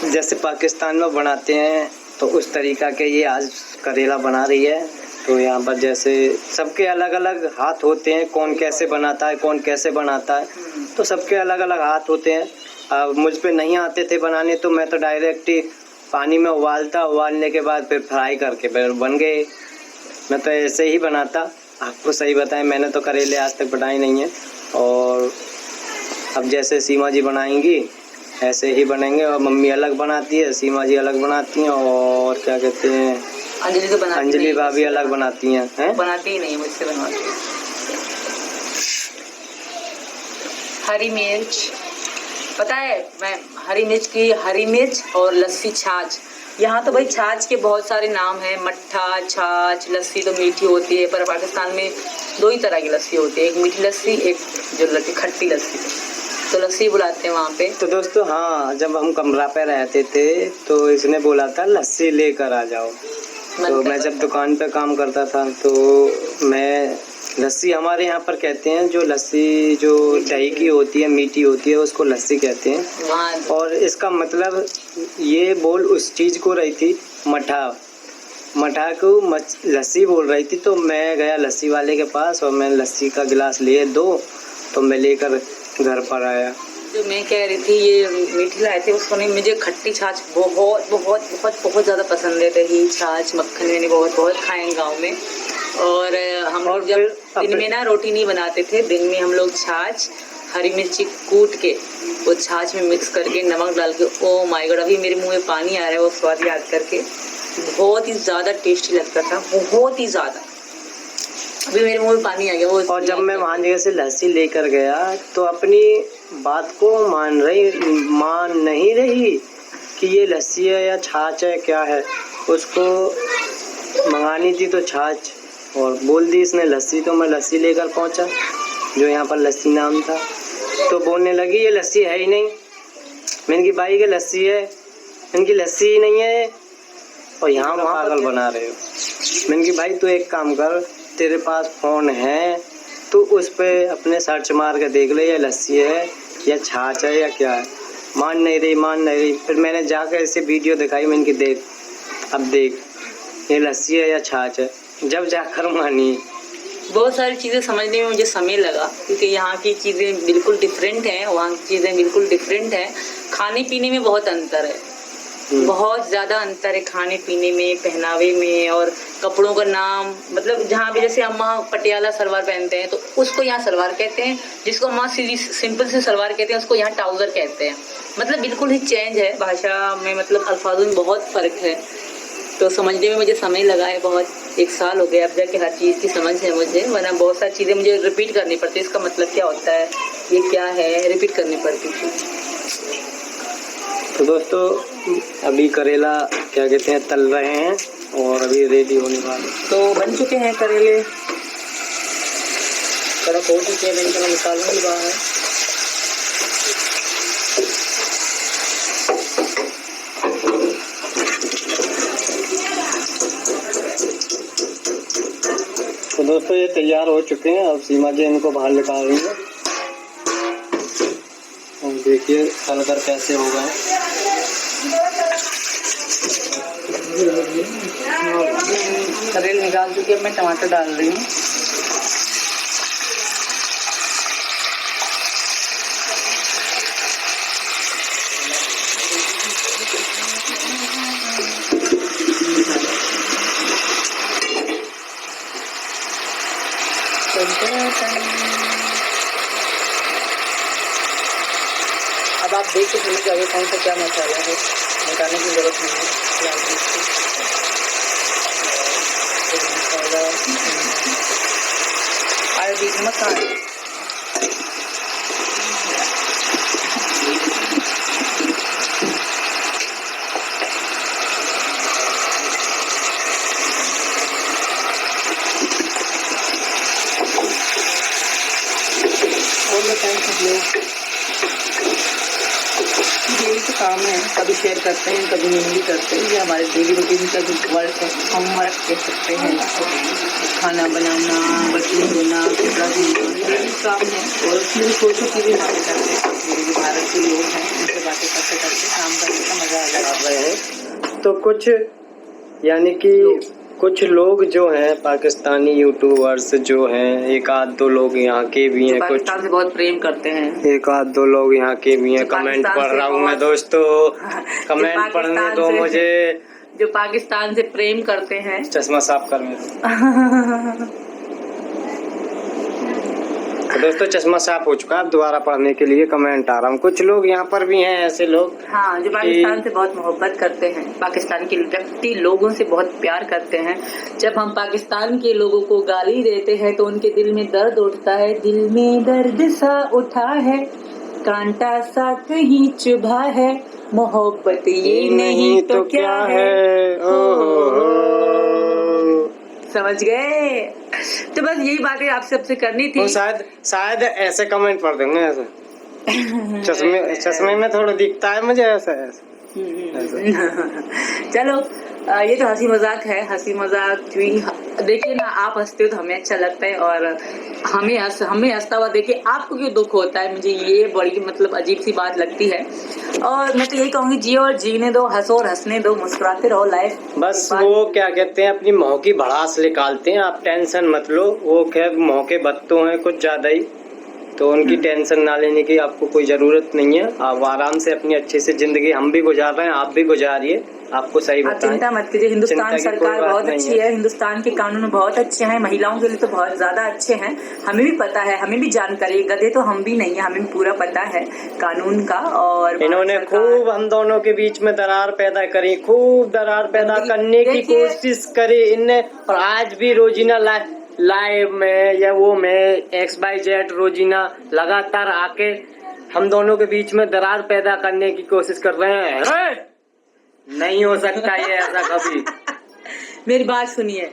जैसे पाकिस्तान में बनाते हैं तो उस तरीका के ये आज करेला बना रही है। तो यहाँ पर जैसे सबके अलग अलग हाथ होते हैं, कौन कैसे बनाता है, कौन कैसे बनाता है, तो सबके अलग अलग हाथ होते हैं। अब मुझ पे नहीं आते थे बनाने तो मैं तो डायरेक्ट ही पानी में उबालने के बाद फिर फ्राई करके फिर बन गए। मैं तो ऐसे ही बनाता। आपको सही बताएं, मैंने तो करेले आज तक बनाए नहीं हैं। और अब जैसे सीमा जी बनाएंगी ऐसे ही बनेंगे। और मम्मी अलग बनाती है, सीमा जी अलग बनाती हैं, और क्या कहते हैं अंजलि भाभी अलग बनाती हैं। बनाती ही नहीं, मुझसे बनवाती है। हरी मिर्च, पता है मैं हरी मिर्च और लस्सी छाछ। यहाँ तो भाई छाछ के बहुत सारे नाम हैं, मट्ठा, छाछ, लस्सी तो मीठी होती है, पर पाकिस्तान में 2 ही तरह की लस्सी होती है, एक मीठी लस्सी, एक जो खट्टी लस्सी, तो लस्सी बुलाते हैं वहाँ पे। तो दोस्तों हाँ, जब हम कमरा पे रहते थे तो इसने बोला था लस्सी लेकर आ जाओ। तो मैं जब दुकान पे काम करता था तो मैं लस्सी, हमारे यहाँ पर कहते हैं जो लस्सी जो दही की होती है, मीठी होती है, उसको लस्सी कहते हैं। और इसका मतलब ये बोल उस चीज़ को रही थी, मठा को लस्सी बोल रही थी। तो मैं गया लस्सी वाले के पास और मैंने लस्सी का गिलास लिए 2, तो मैं लेकर घर पर आया। जो मैं कह रही थी ये मीठी लाए थे उसको नहीं, मुझे खट्टी छाछ बहुत बहुत बहुत बहुत ज़्यादा पसंद है। दही छाछ मक्खन मैंने बहुत बहुत खाए हैं गाँव में। और हम लोग जब दिन में ना रोटी नहीं बनाते थे, दिन में हम लोग छाछ हरी मिर्ची कूट के वो छाछ में मिक्स करके नमक डाल के, ओ माय गॉड, अभी मेरे मुंह में पानी आ रहा है वो स्वाद याद करके। बहुत ही ज़्यादा टेस्टी लगता था, बहुत ही ज़्यादा, अभी मेरे मुंह में पानी आ गया वो। और जब मैं वहाँ जगह से लस्सी लेकर गया तो अपनी बात को मान नहीं रही कि ये लस्सी है या छाछ है क्या है। उसको मंगानी थी तो छाछ और बोल दी इसने लस्सी, तो मैं लस्सी लेकर पहुँचा जो यहाँ पर लस्सी नाम था। तो बोलने लगी ये लस्सी है ही नहीं। मैंने की भाई के लस्सी है, इनकी लस्सी ही नहीं है और यहाँ वहाँ पागल बना रहे हो। मैंने की भाई तू एक काम कर, तेरे पास फ़ोन है तो उस पर अपने सर्च मार के देख ले ये लस्सी है या छाछ है या क्या है। मान नहीं रही। फिर मैंने जाकर इसे वीडियो दिखाई, मैंने की देख, अब देख ये लस्सी है या छाछ है, जब जाकर मानी। बहुत सारी चीज़ें समझने में मुझे समय लगा क्योंकि यहाँ की चीज़ें बिल्कुल डिफरेंट हैं, वहाँ की चीज़ें बिल्कुल डिफरेंट हैं। खाने पीने में बहुत अंतर है, बहुत ज़्यादा अंतर है खाने पीने में, पहनावे में, और कपड़ों का नाम। मतलब जहाँ भी जैसे अम्मा पटियाला सलवार पहनते हैं तो उसको यहाँ सलवार कहते हैं, जिसको अम्मा सिंपल से सलवार कहते हैं उसको यहाँ ट्राउज़र कहते हैं। मतलब बिल्कुल ही चेंज है भाषा में, मतलब अल्फाजों में बहुत फ़र्क है। तो समझने में मुझे समय लगा है बहुत, 1 साल हो गया अब जाके हर चीज़ की समझ है मुझे, वरना बहुत सारी चीज़ें मुझे रिपीट करनी पड़ती है। इसका मतलब क्या होता है, ये क्या है, रिपीट करनी पड़ती थी। तो दोस्तों अभी करेला क्या कहते हैं तल रहे हैं और अभी रेडी होने वाले। तो बन चुके हैं करेले, कड़क हो चुके हैं, मैं निकालूंगी बाहर। तो दोस्तों ये तैयार हो चुके हैं, अब सीमा जी इनको बाहर निकाल रही है। और देखिए तल कर कैसे होगा। करेल निकाल चुकी है, मैं टमाटर डाल रही हूँ। अब आप देख के समझ जाओगे कौन सा क्या मसाला है, बताने की जरूरत नहीं है। आयोडीन नमक कहाँ है? और बताएं सब लोग, यही तो काम है, कभी शेयर करते हैं कभी नहीं करते हैं। ये हमारे डेली रूटीन का जो वर्क है, होमवर्क कह सकते हैं। खाना बनाना, बर्तन धोना, कपड़ा धोना, यही काम है। और उसमें सोचो की भी बातें करते हैं, मेरे जो भारत के लोग हैं उनसे बातें करते करते काम करने का मज़ा रहे हैं। तो कुछ यानी कि कुछ लोग जो हैं पाकिस्तानी यूट्यूबर्स जो हैं, एक आध दो लोग यहाँ के भी हैं, कुछ पाकिस्तान से बहुत प्रेम करते हैं, एक आध दो लोग यहाँ के भी हैं। कमेंट पढ़ रहा हूँ मैं दोस्तों, कमेंट पढ़ने दो मुझे। जो पाकिस्तान से प्रेम करते हैं। चश्मा साफ कर मेरा। तो दोस्तों चश्मा साफ हो चुका है, अब दोबारा पढ़ने के लिए कमेंट आ रहा हूँ। कुछ लोग यहाँ पर भी हैं ऐसे लोग, हाँ, जो पाकिस्तान से बहुत मोहब्बत करते हैं, पाकिस्तान के व्यक्ति लोगों से बहुत प्यार करते हैं। जब हम पाकिस्तान के लोगों को गाली देते हैं तो उनके दिल में दर्द उठता है, दिल में दर्द सा उठा है, कांटा सा कहीं चुभा है, मोहब्बत ये नहीं तो क्या है। समझ गए? तो बस यही बातें आप सबसे करनी थी। तो शायद ऐसे कमेंट पढ़ देंगे ऐसे चश्मे में थोड़ा दिखता है मुझे ऐसा। चलो ये तो हंसी मजाक है, हंसी मजाक देखिए ना, आप हंसते हो तो हमें अच्छा लगता है, और हमें हंसता हुआ देखिए आपको क्यों दुख होता है, मुझे ये बड़ी मतलब अजीब सी बात लगती है। और मैं तो यही कहूंगी, जियो और जीने दो, हंसो और हंसने दो, मुस्कुराते रहो लाइफ। बस वो क्या कहते हैं, अपनी मोह की भड़ास निकालते हैं, आप टेंशन मत लो। वो खैर मोह के बत्तों हैं कुछ ज्यादा ही, तो उनकी टेंशन ना लेने की आपको कोई जरूरत नहीं है। आप आराम से अपनी अच्छे से जिंदगी हम भी गुजार रहे हैं, आप भी गुजारिए। आपको सही बताएं, चिंता मत कीजिए, हिंदुस्तान सरकार बहुत अच्छी है, हिंदुस्तान के कानून बहुत अच्छे हैं, महिलाओं के लिए तो बहुत ज्यादा अच्छे हैं। हमें भी पता है, हमें भी जानकारी, गधे तो हम भी नहीं है, हमें भी पूरा पता है कानून का। और इन्होंने खूब हम दोनों के बीच में दरार पैदा करी, खूब दरार पैदा करने की कोशिश करी इनने। और आज भी रोजीना लाइव में या वो में XYZ रोजीना लगातार आके हम दोनों के बीच में दरार पैदा करने की कोशिश कर रहे हैं। नहीं हो सकता ये ऐसा कभी। मेरी बात सुनिए,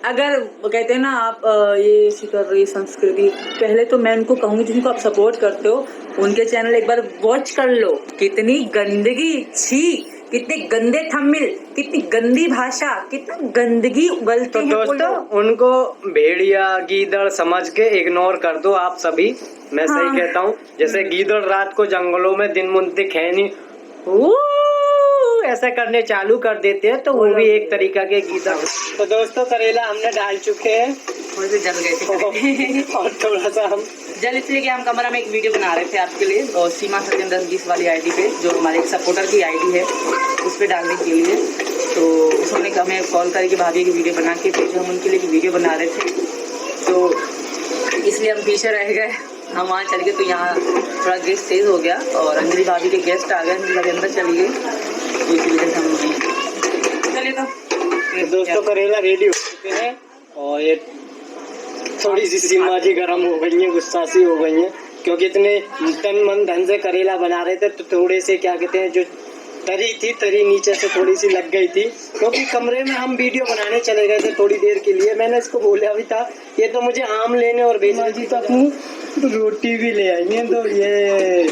अगर वो कहते हैं ना आप ये कर रही संस्कृति, पहले तो मैं उनको कहूंगी जिनको आप सपोर्ट करते हो उनके चैनल एक बार वॉच कर लो। कितनी गंदगी, छी, कितने गंदे थंबनेल, कितनी गंदी भाषा, कितना गंदगी उगलते हैं। दोस्तों उनको भेड़िया गीदड़ समझ के इग्नोर कर दो आप सभी। मैं सही कहता हूँ, जैसे गीदड़ रात को जंगलों में दिन मुंते खैनी ऐसा करने चालू कर देते हैं, तो वो भी एक तरीका के गीदड़। तो दोस्तों करेला हमने डाल चुके हैं, जल गए थे और थोड़ा सा हम जल इसलिए कि हम कमरा में एक वीडियो बना रहे थे आपके लिए, और सीमा सत्यम 1020 वाली आईडी पे, जो हमारे एक सपोर्टर की आईडी है, उस पर डालने के लिए। तो उसने हमें कॉल करके भाभी की वीडियो बना के भेजो, हम उनके लिए वीडियो बना रहे थे, तो इसलिए हम पीछे रह गए। हम वहाँ चल गए तो यहाँ थोड़ा गेस्ट तेज हो गया, और अंजलि भाभी के गेस्ट आ गए, अंजलि अंदर चली गई, तो इसी वजह से हम चलिए। तो दोस्तों करेला रेडी हो चुके हैं, और ये थोड़ी सी सीमा जी गर्म हो गई है, गुस्सा सी हो गई है, क्योंकि इतने तन मन धन से करेला बना रहे थे, तो थोड़े से क्या कहते हैं, जो तरी नीचे से थोड़ी सी लग गई थी, क्योंकि कमरे में हम वीडियो बनाने चले गए थे थोड़ी देर के लिए। मैंने इसको बोला भी था, ये तो मुझे आम लेने और बेचने जी तक तो रोटी भी ले आई है, तो ये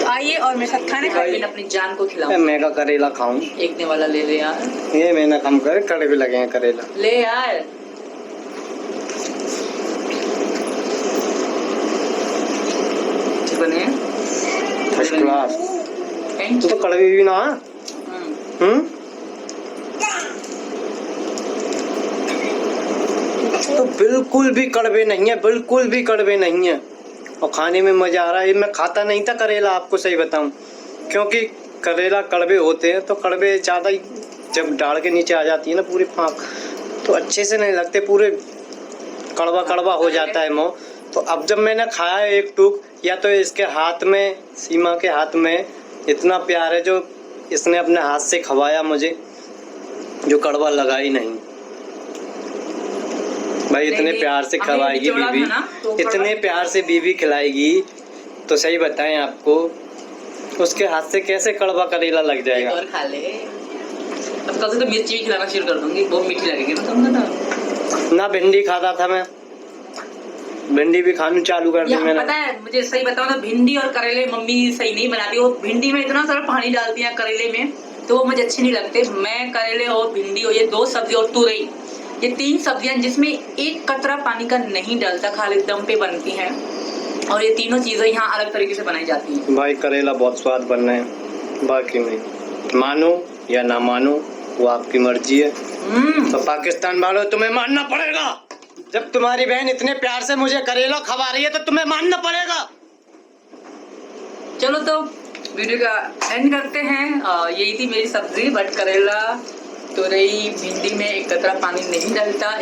आइए और मेरे साथ खाने खाइए, अपनी जान को खिलाऊं। मैं का करेला खाऊं, एक ने वाला ले ले यार, ये मैंने कम करे, कड़े भी लगे हैं करेला, ले यार। बने फर्स्ट क्लास, तो कड़वे भी ना। तो बिल्कुल भी कड़वे नहीं है, बिल्कुल भी कड़वे नहीं है, और खाने में मजा आ रहा है। मैं खाता नहीं था करेला, आपको सही बताऊं, क्योंकि करेला कड़वे होते हैं, तो कड़वे ज्यादा ही जब डाल के नीचे आ जाती है ना पूरी फाँक, तो अच्छे से नहीं लगते, पूरे कड़वा कड़वा हो जाता है मुँह। तो अब जब मैंने खाया एक टूक, या तो इसके हाथ में, सीमा के हाथ में इतना प्यार है, जो इसने अपने हाथ से खवाया मुझे, जो कड़वा लगा ही नहीं। भाई इतने प्यार से खवाएगी बीवी, इतने प्यार से बीवी खिलाएगी, तो सही बताएं आपको, उसके हाथ से कैसे कड़वा करेला लग जाएगा। और खा ले, अब कल से तो मिर्ची भी खिलाना शुरू कर दूंगी, बहुत मीठी लगेगी ना तुमको। ना भिंडी खाता था मैं, भिंडी भी खानी चालू कर दी मैंने। पता है मुझे सही बताऊं तो भिंडी और करेले मम्मी सही नहीं बनाती, वो भिंडी में इतना सारा पानी डालती है, करेले में तो वो मुझे अच्छे नहीं लगते। मैं करेले और भिंडी और ये 2 सब्जी और तुरई, ये 3 सब्जियां जिसमें एक कतरा पानी का नहीं डालता, खाली दम पे बनती हैं, और ये तीनों चीजें यहाँ अलग तरीके से बनाई जाती हैं। भाई करेला बहुत स्वाद बन रहे हैं, बाकी में मानो या ना मानो वो आपकी मर्जी है। तो पाकिस्तान वालों तुम्हें मानना पड़ेगा। जब तुम्हारी बहन इतने प्यार से मुझे करेला खवा रही है तो तुम्हें मानना पड़ेगा। चलो तो वीडियो का एंड करते हैं। यही थी मेरी सब्जी, बट करेला, तुरई, भिंडी में एक कतरा पानी नहीं डलता।